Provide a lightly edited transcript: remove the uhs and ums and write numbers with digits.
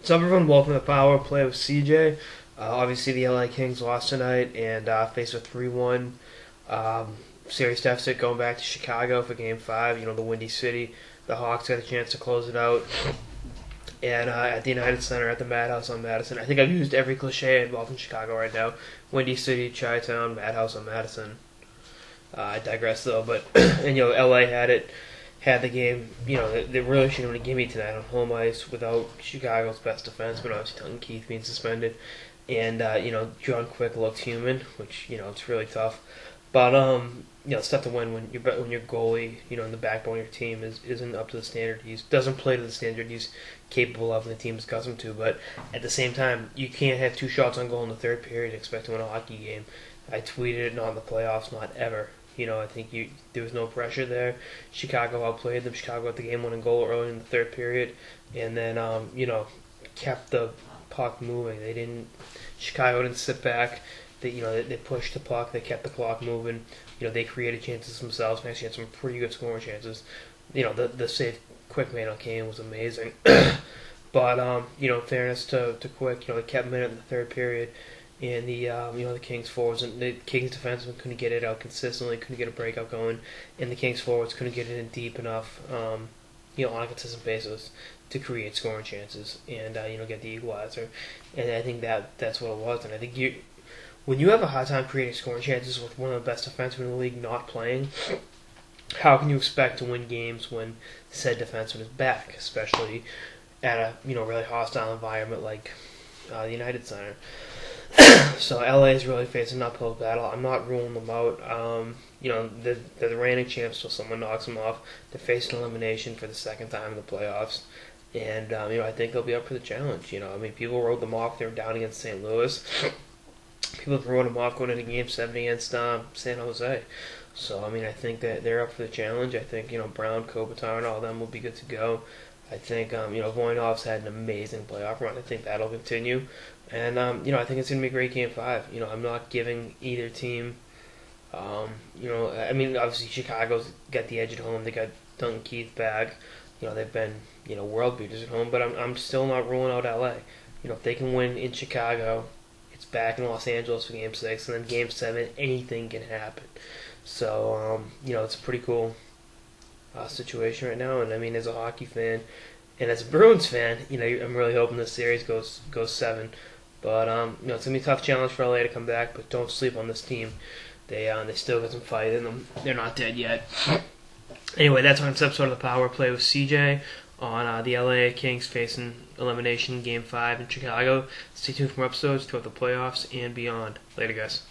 So everyone, welcome to Power Play with CJ. Obviously, the LA Kings lost tonight and faced a 3-1 series deficit going back to Chicago for Game 5. You know, the Windy City. The Hawks got a chance to close it out. And at the United Center at the Madhouse on Madison. I think I've used every cliche involved in Chicago right now. Windy City, Chi-Town, Madhouse on Madison. I digress though, but and LA had the game. They really shouldn't have given me tonight on home ice without Chicago's best defenseman, obviously Duncan Keith being suspended, and John Quick looked human, which it's really tough. But it's tough to win when your goalie, in the backbone of your team isn't up to the standard. He doesn't play to the standard he's capable of, and the team is accustomed to. But at the same time, you can't have 2 shots on goal in the third period and expect to win a hockey game. I tweeted it, not in the playoffs, not ever. I think there was no pressure there. Chicago outplayed them. Chicago got the game-winning goal early in the third period, and then kept the puck moving. Chicago didn't sit back. They pushed the puck. They kept the clock moving. They created chances themselves and actually had some pretty good scoring chances. The save Quick made on Kane was amazing. But in fairness to Quick, they kept him in the third period. And the Kings forwards and the Kings defensemen couldn't get it out consistently, couldn't get a breakout going, and the Kings forwards couldn't get it in deep enough, on a consistent basis to create scoring chances and get the equalizer. And I think that's what it was. And I think when you have a hard time creating scoring chances with one of the best defensemen in the league not playing, how can you expect to win games when said defenseman is back, especially at a really hostile environment like the United Center? So LA is really facing an uphill battle. I'm not ruling them out. They're the reigning champs till someone knocks them off. They're facing elimination for the second time in the playoffs. And, I think they'll be up for the challenge. People wrote them off. They were down against St. Louis. People wrote them off going into Game 7 against San Jose. So, I think that they're up for the challenge. I think, Brown, Kopitar, and all of them will be good to go. I think, Voinov's had an amazing playoff run. I think that'll continue. And, I think it's going to be a great Game 5. I'm not giving either team, obviously Chicago's got the edge at home. They got Duncan Keith back. They've been, world beaters at home. But I'm still not ruling out LA. If they can win in Chicago, it's back in Los Angeles for Game 6. And then Game 7, anything can happen. So, it's a pretty cool situation right now. And, as a hockey fan and as a Bruins fan, I'm really hoping this series goes 7. But it's gonna be a tough challenge for LA to come back. But don't sleep on this team. They still got some fight in them. They're not dead yet. Anyway, that's our next episode of the Power Play with CJ on the LA Kings facing elimination Game 5 in Chicago. Stay tuned for more episodes throughout the playoffs and beyond. Later, guys.